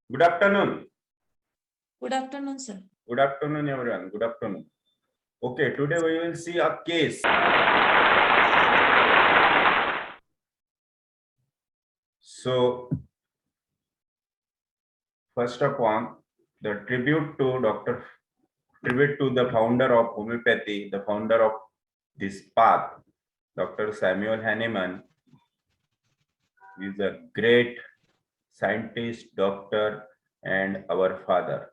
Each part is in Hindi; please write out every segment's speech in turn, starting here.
Good afternoon. Good afternoon, sir. Good afternoon, everyone. Good afternoon. Okay, today we will see a case. So, first of all, the tribute to the founder of homeopathy, the founder of this path, Dr. Samuel Hahnemann, is a great scientist, doctor, and our father.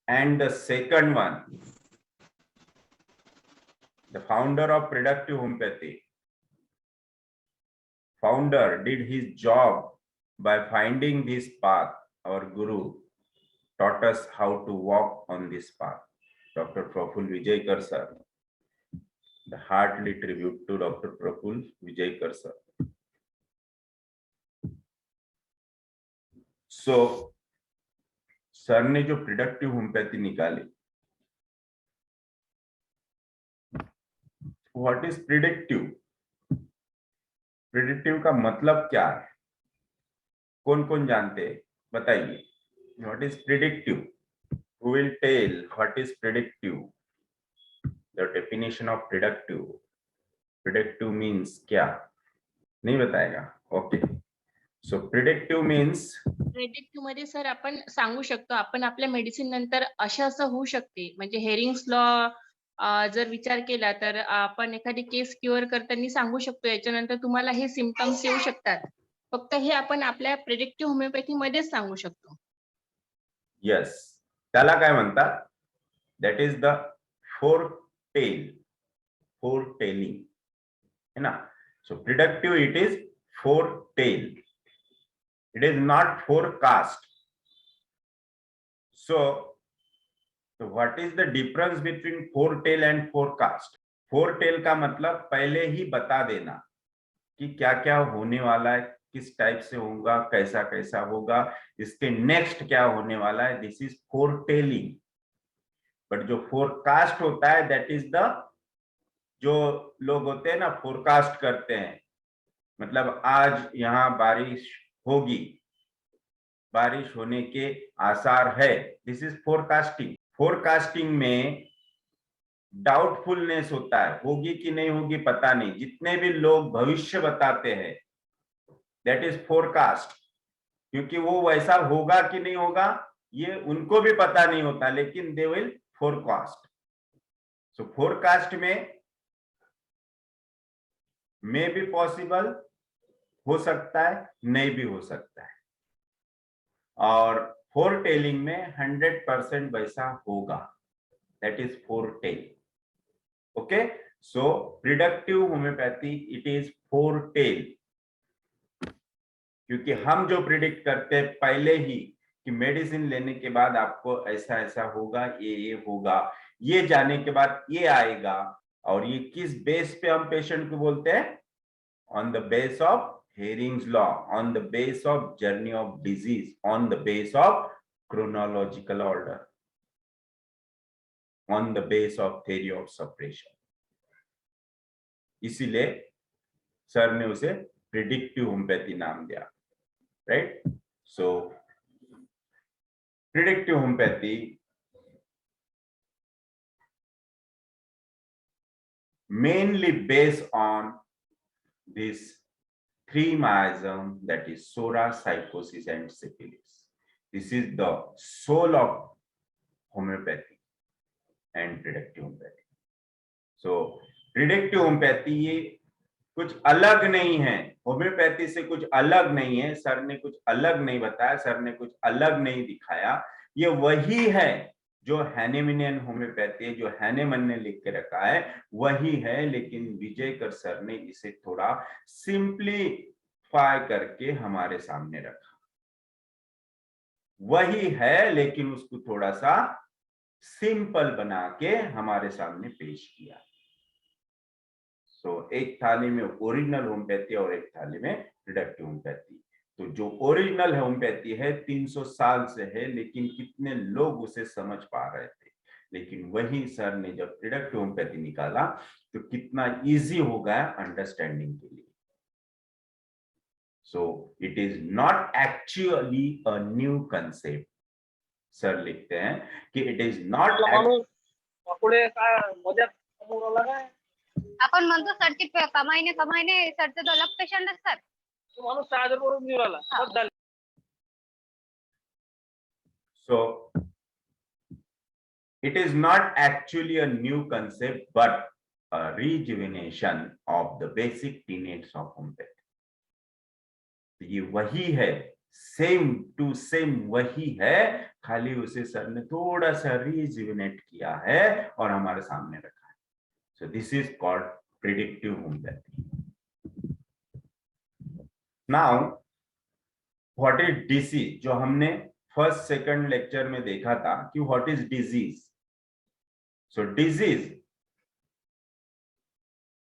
And the second one, the founder of predictive homeopathy. Founder did his job by finding this path. Our guru taught us how to walk on this path. Dr. Praful Vijaykar sir. The heartily tribute to Dr. Praful Vijaykar sir. So, sir ने जो प्रिडक्टिव होम्योपैथी निकाली, व्हाट इज प्रिडिक्टिव? प्रिडिक्टिव का मतलब क्या है? कौन कौन जानते हैं? बताइए. What is predictive? Who will tell what is predictive? The definition of predictive. Predictive means क्या? नहीं बताएगा. Okay. So predictive means. Predictive मध्ये सर आपण सांगू शकतो आपण आपल्या मेडिसिन नंतर असं होऊ शकते म्हणजे हेरिंग्स लॉ जर विचार केला तर आपण एखादी केस क्युअर करताना सांगू शकतो याच्यानंतर तुम्हाला हे सिम्पटम्स येऊ शकतात. फक्त हे आपण आपल्या प्रेडिक्टिव्ह होमिओपॅथी मध्येच सांगू शकतो. Yes. त्याला काय म्हणतात? That is the foretelling. है ना? So predictive it is foretell. It is not forecast. So what is the difference between foretell and forecast? Foretell का मतलब पहले ही बता देना कि क्या क्या होने वाला है, किस टाइप से होगा, कैसा कैसा होगा, इसके नेक्स्ट क्या होने वाला है. This is foretelling. बट जो फोरकास्ट होता है दैट इज द, जो लोग होते हैं ना फोरकास्ट करते हैं, मतलब आज यहाँ बारिश होगी, बारिश होने के आसार है. This is forecasting. फोरकास्टिंग में डाउटफुलनेस होता है, होगी कि नहीं होगी पता नहीं. जितने भी लोग भविष्य बताते हैं दैट इज फोरकास्ट, क्योंकि वो वैसा होगा कि नहीं होगा ये उनको भी पता नहीं होता, लेकिन they will forecast. So forecast में मे बी पॉसिबल, हो सकता है, नहीं भी हो सकता है. और फोरटेलिंग में 100% वैसा होगा. That is foretell. Okay. So predictive homeopathy it is foretell, क्योंकि हम जो प्रिडिक्ट करते हैं पहले ही कि मेडिसिन लेने के बाद आपको ऐसा ऐसा होगा, ये होगा, ये जाने के बाद ये आएगा. और ये किस बेस पे हम पेशेंट को बोलते हैं? On the base of Hering's law, on the base of journey of disease, on the base of chronological order, on the base of theory of separation. इसीलिए सर ने उसे प्रिडिक्टिव होम्योपैथी नाम दिया. Right? So predictive homeopathy mainly based on this three miasm, that is Psora, psychosis, and syphilis. This is the soul of homeopathy and predictive homeopathy. So predictive homeopathy ये कुछ अलग नहीं है, होम्योपैथी से कुछ अलग नहीं है. सर ने कुछ अलग नहीं बताया, सर ने कुछ अलग नहीं दिखाया. ये वही है जो हैनेमनियन होम्योपैथी है, जो हैनेमन ने लिख के रखा है वही है, लेकिन विजयकर सर ने इसे थोड़ा सिंप्लीफाई करके हमारे सामने रखा. वही है लेकिन उसको थोड़ा सा सिंपल बना के हमारे सामने पेश किया. सो एक थाली में ओरिजिनल होम्योपैथी और एक थाली में प्रिडिक्टिव होम्योपैथी. तो जो ओरिजिनल होम्योपैथी है 300 साल से है, लेकिन कितने लोग उसे समझ पा रहे थे. लेकिन वही सर ने जब प्रिडिक्टिव होम्योपैथी निकाला तो कितना इजी हो गया अंडरस्टैंडिंग के लिए. So it is not actually a new concept. Sir लिखते हैं कि it is not पुढे काय मध्यात समोर आला काय आपण म्हणतो सरचे कमाईने सरचे 2 लाख पेशंट असतात. तो माणूस 6,000 रुपये घेऊन आला बस झालं. So it is not actually a new concept, but a rejuvenation of the basic tenets of homeopathy. ये वही है, सेम टू सेम वही है, खाली उसे सर ने थोड़ा सा रिजुविनेट किया है और हमारे सामने रखा है. So this is called predictive homeopathy. Now what is disease? जो हमने फर्स्ट सेकंड लेक्चर में देखा था कि what is disease. So disease,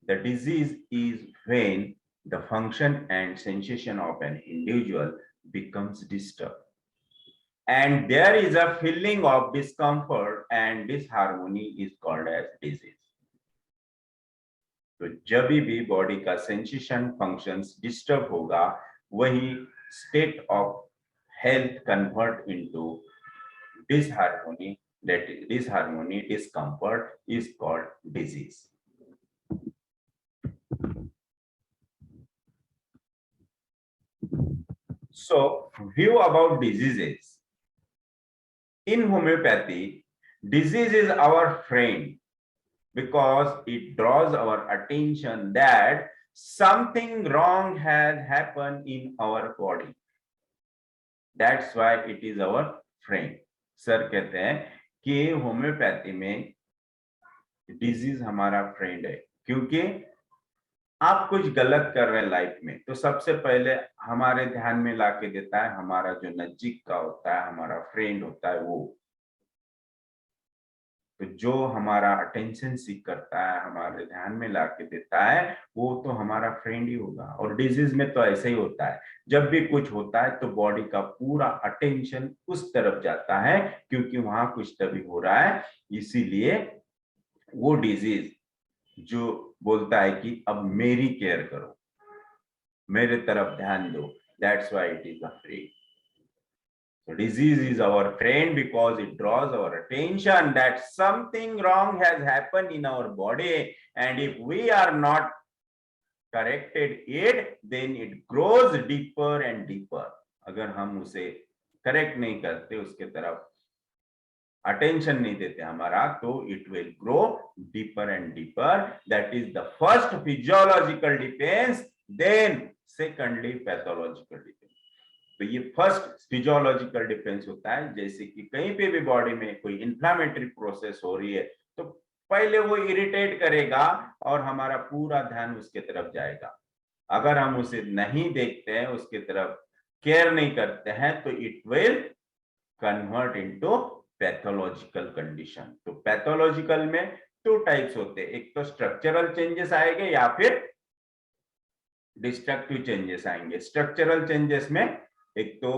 the disease is when the function and sensation of an individual becomes disturbed and there is a feeling of discomfort and disharmony is called as disease. तो जब भी बॉडी का सेंसेशन फंक्शंस डिस्टर्ब होगा वही state of health convert into disharmony. That is disharmony, discomfort is called disease. So view about diseases. In homeopathy, disease is our friend because it draws our attention that something wrong has happened in our body. That's why it is our friend. Sir कहते हैं कि होम्योपैथी में डिजीज हमारा फ्रेंड है क्योंकि आप कुछ गलत कर रहे हैं लाइफ में तो सबसे पहले हमारे ध्यान में लाके देता है हमारा जो नजदीक का होता है, हमारा फ्रेंड होता है वो. तो जो हमारा अटेंशन सीख करता है, हमारे ध्यान में लाके देता है, वो तो हमारा फ्रेंड ही होगा. और डिजीज में तो ऐसे ही होता है, जब भी कुछ होता है तो बॉडी का पूरा अटेंशन उस तरफ जाता है क्योंकि वहां कुछ तभी हो रहा है. इसीलिए वो डिजीज जो बोलता है कि अब मेरी केयर करो, मेरे तरफ ध्यान दो, that's why it is a friend. So disease is our friend because it draws our attention that something wrong has happened in our body and if we are not corrected it, then it grows deeper and deeper. अगर हम उसे करेक्ट नहीं करते, उसके तरफ अटेंशन नहीं देते हमारा, तो it will grow deeper and deeper. That is the first physiological defense, then secondly pathological defense. तो ये फर्स्ट फिजियोलॉजिकल डिफेंस होता है. जैसे कि कहीं पे भी बॉडी में कोई इंफ्लेमेटरी प्रोसेस हो रही है तो पहले वो इरिटेट करेगा और हमारा पूरा ध्यान उसके तरफ जाएगा. अगर हम उसे नहीं देखते हैं, उसके तरफ केयर नहीं करते हैं, तो it will convert into pathological condition. तो पैथोलॉजिकल में 2 टाइप्स होते हैं, एक तो स्ट्रक्चरल चेंजेस आएंगे या फिर डिस्ट्रक्टिव चेंजेस आएंगे. स्ट्रक्चरल चेंजेस में एक तो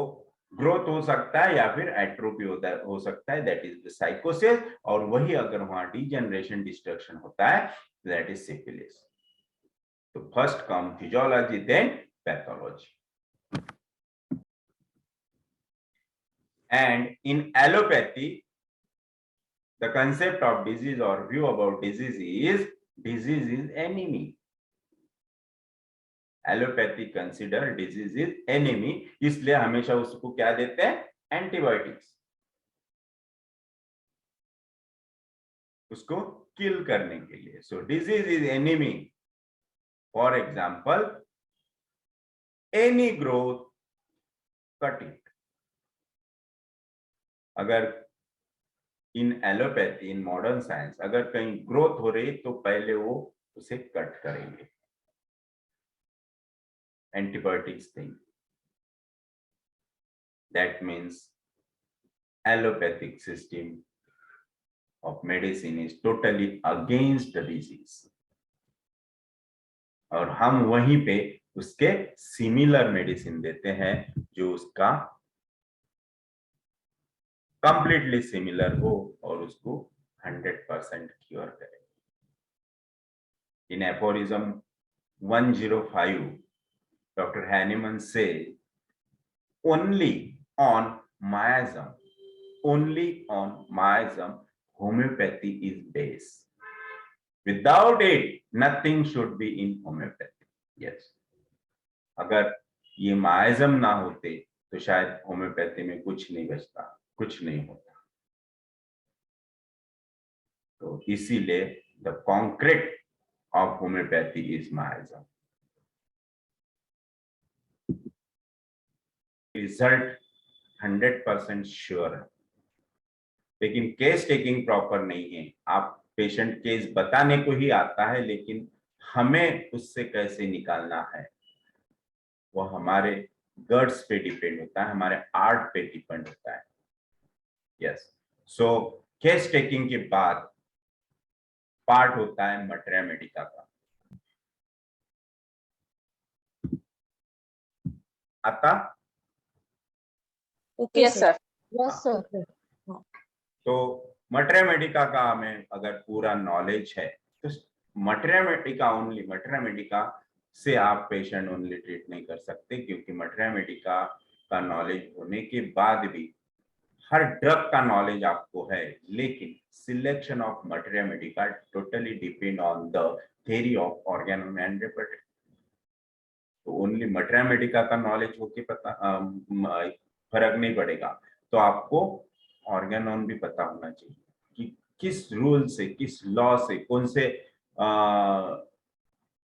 ग्रोथ हो सकता है या फिर एट्रोपी हो सकता है, दैट इज द साइकोसिस. और वही अगर वहां डिजेनरेशन डिस्ट्रक्शन होता है, दैट इज सिफिलिस. तो first come physiology, then pathology. And in allopathy the concept of disease और view about disease is enemy. Allopathy consider disease is enemy, इसलिए हमेशा उसको क्या देते हैं, एंटीबायोटिक्स, उसको किल करने के लिए. So disease is enemy. For example any growth cut it. अगर in allopathy, in modern science, अगर कहीं ग्रोथ हो रही तो पहले वो उसे कट करेंगे. Antibiotics thing. That means allopathic system of medicine is totally against the disease. और हम वहीं पे उसके सिमिलर मेडिसिन देते हैं जो उसका कंप्लीटली सिमिलर हो और उसको 100% क्योर करे. इन aphorism 105 Dr. Hahnemann says only on miasm, homeopathy is base. Without it, nothing should be in homeopathy. Yes. अगर ये माइजम ना होते तो शायद होम्योपैथी में कुछ नहीं बचता, कुछ नहीं होता। तो इसीलिए the concrete of homeopathy is miasm. Result 100% sure है, लेकिन केस टेकिंग प्रॉपर नहीं है। आप पेशेंट केस बताने को ही आता है, लेकिन हमें उससे कैसे निकालना है वो हमारे गट्स पे डिपेंड होता है, हमारे आर्ट पे डिपेंड होता है। यस, सो केस टेकिंग के बाद पार्ट होता है मटेरिया मेडिका का। आता okay yes sir. Sir. Yes sir. तो मटेरिया मेडिका का हमें अगर पूरा नॉलेज है तो मटेरिया मेडिका से आप पेशेंट ओनली ट्रीट नहीं कर सकते, क्योंकि मटेरिया मेडिका का नॉलेज होने के बाद भी हर ड्रग का नॉलेज आपको है, लेकिन selection of materia medica totally depend on the theory of organon and repertory. तो ओनली मटेरिया मेडिका का नॉलेज होके पता फर्क नहीं पड़ेगा, तो आपको ऑर्गेनोन भी पता होना चाहिए कि किस रूल से, किस लॉ से, कौन से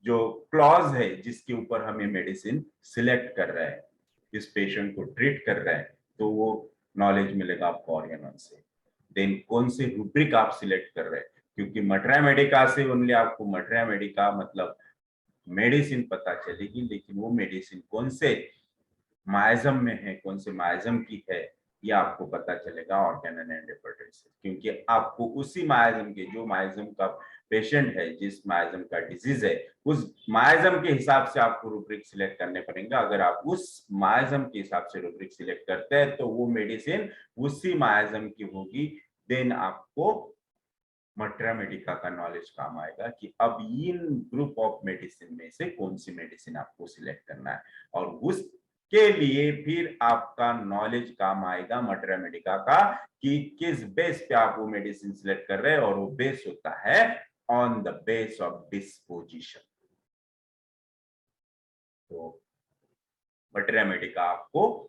जो क्लॉज है जिसके ऊपर हमें मेडिसिन सिलेक्ट कर रहा है, इस पेशेंट को ट्रीट कर रहा है, तो वो नॉलेज मिलेगा आपको ऑर्गेनोन से। देन कौन से रूब्रिक आप सिलेक्ट कर रहे हैं, क्योंकि मटेरिया मेडिका से ओनली आपको मटेरिया मेडिका मतलब मेडिसिन पता चलेगी, लेकिन वो मेडिसिन कौन से माइजम में है, कौन से माइजम की है, ये आपको पता चलेगा ऑर्गेनोन एंड रेपर्टरी से। क्योंकि आपको उसी माइजम के, जो माइजम का पेशेंट है, जिस माइजम का डिजीज है, उस माइजम के हिसाब से आपको रूब्रिक सिलेक्ट करने पड़ेंगे। अगर आप उस माइजम के हिसाब से रूब्रिक सिलेक्ट करते हैं तो वो मेडिसिन उसी माइजम की होगी। देन आपको मटेरिया मेडिका का नॉलेज काम आएगा कि अब इन ग्रुप ऑफ मेडिसिन में से कौन सी मेडिसिन आपको सिलेक्ट करना है, और उसके लिए फिर आपका नॉलेज काम आएगा मटेरिया मेडिका का कि किस बेस पे आप वो मेडिसिन सिलेक्ट कर रहे हैं, और वो बेस होता है on the base of disposition. तो मटेरिया मेडिका आपको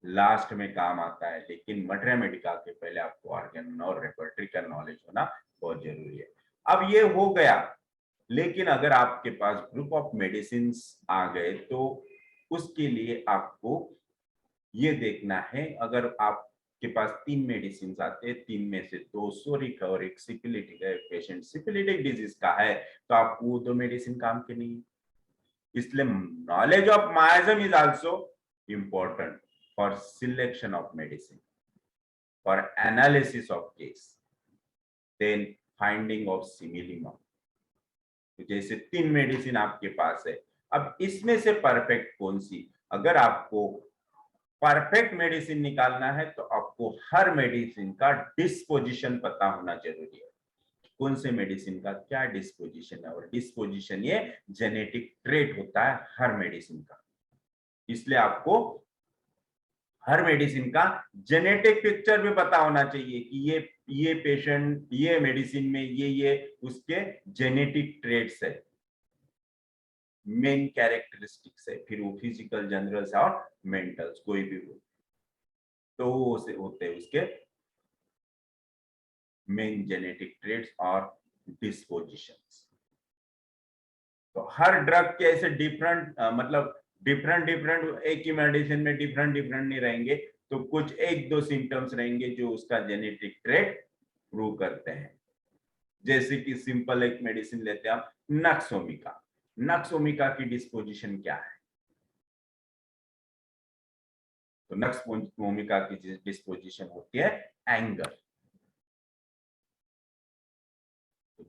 लास्ट में काम आता है, लेकिन मटेरिया मेडिका के पहले आपको ऑर्गेनोन और रेपर्टरी का नॉलेज होना बहुत जरूरी है। अब ये हो गया, लेकिन अगर आपके पास ग्रुप ऑफ मेडिसिन आ गए तो उसके लिए आपको ये देखना है, अगर आपके पास 3 मेडिसिन आते हैं, 3 में से 2 सोरिक और एक सिफिलिटिक है, पेशेंट सिफिलिटिक डिजीज का है, तो आपको वो 2 मेडिसिन काम के नहीं। इसलिए knowledge of miasm is also important for selection of medicine, for analysis of case, then finding of simillimum। जैसे 3 मेडिसिन आपके पास है, अब इसमें से परफेक्ट कौन सी, अगर आपको परफेक्ट मेडिसिन निकालना है तो आपको हर मेडिसिन का डिस्पोजिशन पता होना जरूरी है। कौन से मेडिसिन का क्या डिस्पोजिशन है, और डिस्पोजिशन ये जेनेटिक ट्रेट होता है हर मेडिसिन का। इसलिए आपको हर मेडिसिन का जेनेटिक पिक्चर भी पता होना चाहिए कि ये पेशेंट, ये मेडिसिन में ये उसके जेनेटिक ट्रेट्स है, मेन कैरेक्टरिस्टिक्स है, फिर वो फिजिकल, जनरल और मेंटल्स कोई भी हो, तो वो होते हैं उसके मेन जेनेटिक ट्रेट्स और डिस्पोजिशंस। तो हर ड्रग के ऐसे डिफरेंट मतलब डिफरेंट एक ही मेडिसिन में डिफरेंट नहीं रहेंगे, तो कुछ 1-2 सिम्टम्स रहेंगे जो उसका जेनेटिक ट्रेट प्रूव करते हैं। जैसे कि सिंपल एक मेडिसिन लेते हैं आप, नक्सोमिका की डिस्पोजिशन क्या है, तो नक्सोमिका की डिस्पोजिशन होती है एंगर।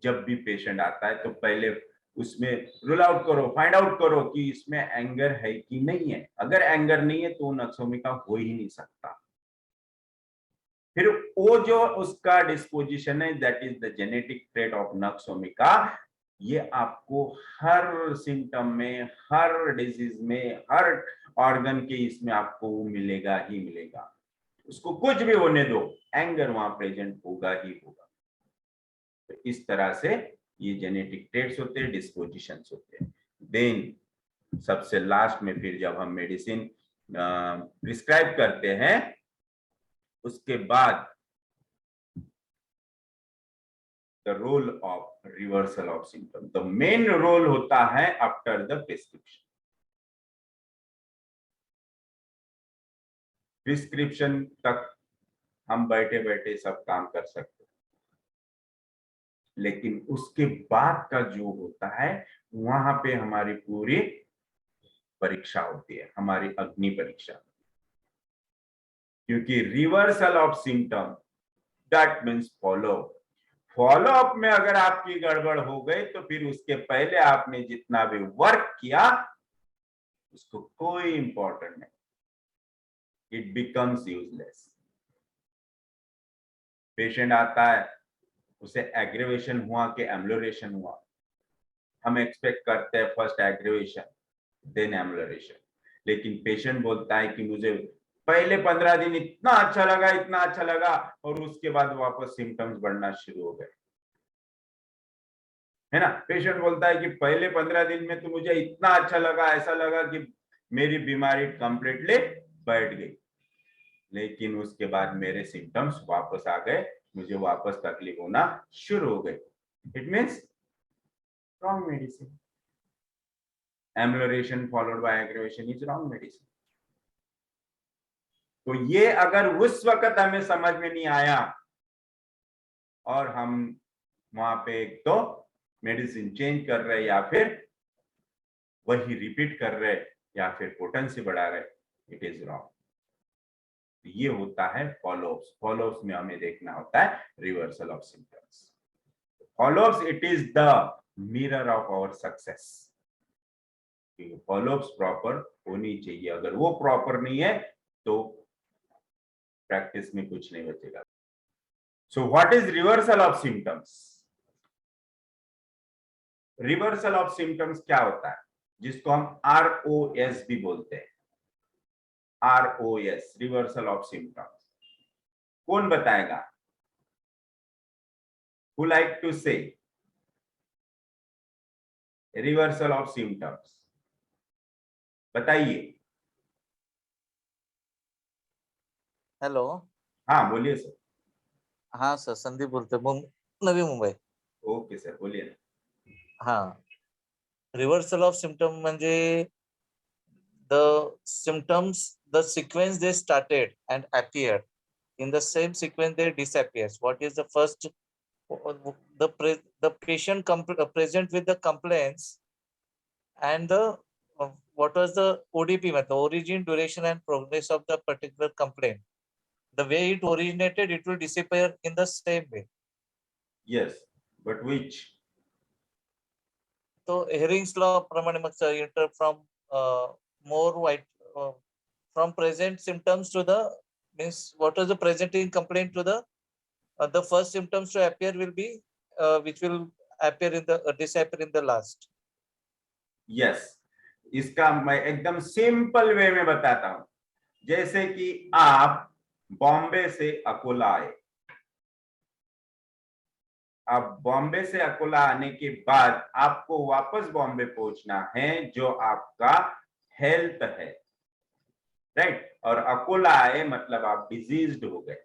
जब भी पेशेंट आता है तो पहले उसमें रूल आउट करो, फाइंड आउट करो कि इसमें एंगर है कि नहीं है। अगर एंगर नहीं है तो नक्सोमिका हो ही नहीं सकता। फिर वो जो उसका डिस्पोजिशन है, that is the genetic trait of nux vomica. ये आपको हर सिम्टम में, हर डिजीज में, हर ऑर्गन के इसमें आपको वो मिलेगा ही मिलेगा। उसको कुछ भी होने दो, एंगर वहां प्रेजेंट होगा ही होगा। तो इस तरह से ये जेनेटिक ट्रेट्स होते हैं, डिस्पोजिशंस होते हैं। देन सबसे लास्ट में फिर जब हम मेडिसिन प्रिस्क्राइब करते हैं, उसके बाद the role of reversal of symptom, the main role होता है after the prescription। प्रिस्क्रिप्शन तक हम बैठे बैठे सब काम कर सकते हैं, लेकिन उसके बाद का जो होता है वहां पे हमारी पूरी परीक्षा होती है, हमारी अग्नि परीक्षा। क्योंकि reversal of symptom that means follow up में अगर आपकी गड़बड़ हो गई तो फिर उसके पहले आपने जितना भी वर्क किया उसको कोई इंपॉर्टेंट नहीं, इट बिकम्स यूजलेस। पेशेंट आता है, उसे एग्रीवेशन हुआ कि एम्लोरेशन हुआ, हम एक्सपेक्ट करते हैं फर्स्ट एग्रीवेशन देन एम्लोरेशन, लेकिन पेशेंट बोलता है कि मुझे पहले 15 दिन इतना अच्छा लगा और उसके बाद वापस सिम्टम्स बढ़ना शुरू हो गए, है ना। पेशेंट बोलता है कि पहले 15 दिन में तो मुझे इतना अच्छा लगा, ऐसा लगा कि मेरी बीमारी कंप्लीटली बैठ गई, लेकिन उसके बाद मेरे सिम्टम्स वापस आ गए, मुझे वापस तकलीफ होना शुरू हो गई। It means wrong medicine. Amelioration followed by aggravation is wrong medicine. तो ये अगर उस वक्त हमें समझ में नहीं आया और हम वहां पे एक तो मेडिसिन चेंज कर रहे या फिर वही रिपीट कर रहे या फिर पोटेंसी बढ़ा रहे, इट इज रॉन्ग। ये होता है फॉलोअप्स। फॉलोअप्स में हमें देखना होता है reversal of symptoms. Followups it is the mirror of our success. Followups proper होनी चाहिए, अगर वो प्रॉपर नहीं है तो प्रैक्टिस में कुछ नहीं बचेगा। So what is reversal of symptoms? Reversal of symptoms क्या होता है, जिसको हम ROS भी बोलते हैं। ROS रिवर्सल ऑफ सिम्टम्स कौन बताएगा? Who like to say reversal of symptoms? बताइए। हेलो। हाँ बोलिए सर। हाँ सर, संदीप बोलते, नवी मुंबई। ओके सर, बोलिए ना। हाँ, रिव्हर्सल ऑफ सिम्पटम म्हणजे the symptoms, the sequence they started and appeared in the same sequence they disappears. What is the first? The patient present with the complaints and the what was the ODP method, origin, duration and progress of the particular complaint. The way it originated, it will disappear in the same way. Yes, but which? So Hering's law प्रमाणे मग enter from more white from present symptoms to the means what is the presenting complaint to the first symptoms to appear will be which will appear in the disappear in the last. Yes, इसका मैं एकदम सिंपल वे में बताता हूं। जैसे कि आप बॉम्बे से अकोला आए, अब बॉम्बे से अकोला आने के बाद आपको वापस बॉम्बे पहुंचना है, जो आपका हेल्थ है, राइट। और अकोला आए मतलब आप डिजीज्ड हो गए,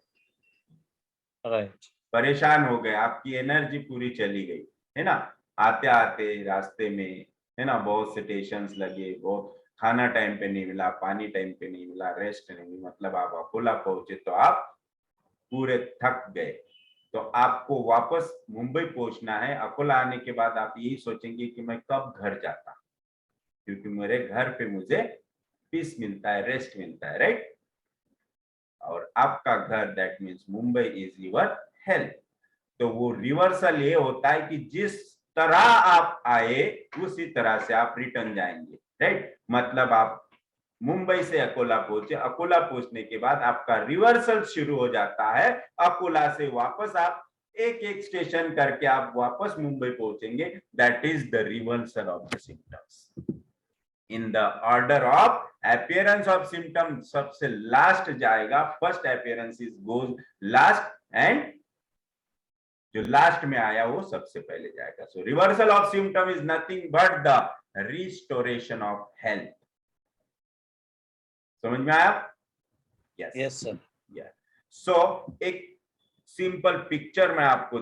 राइट, परेशान हो गए, आपकी एनर्जी पूरी चली गई, है ना। आते आते रास्ते में, है ना, बहुत से स्टेशंस लगे, बहुत खाना टाइम पे नहीं मिला, पानी टाइम पे नहीं मिला, रेस्ट नहीं मिला, मतलब आप अकोला पहुंचे तो आप पूरे थक गए। तो आपको वापस मुंबई पहुंचना है। अकोला आने के बाद आप यही सोचेंगे कि मैं कब घर जाता, क्योंकि मेरे घर पे मुझे पीस मिलता है, रेस्ट मिलता है, राइट। और आपका घर that means Mumbai is your health. तो वो रिवर्सल ये होता है कि जिस तरह आप आए उसी तरह से आप रिटर्न जाएंगे, राइट। मतलब आप मुंबई से अकोला पहुंचे, अकोला पहुंचने के बाद आपका रिवर्सल शुरू हो जाता है। अकोला से वापस आप एक एक स्टेशन करके आप वापस मुंबई पहुंचेंगे, that is the reversal of the symptoms in the order of appearance of symptom. सबसे लास्ट जाएगा, first appearance is goes last, and जो लास्ट में आया वो सबसे पहले जाएगा। So reversal of symptom is nothing but the restoration of health. समझ में आया? Yes, sir. सो एक सिंपल पिक्चर मैं आपको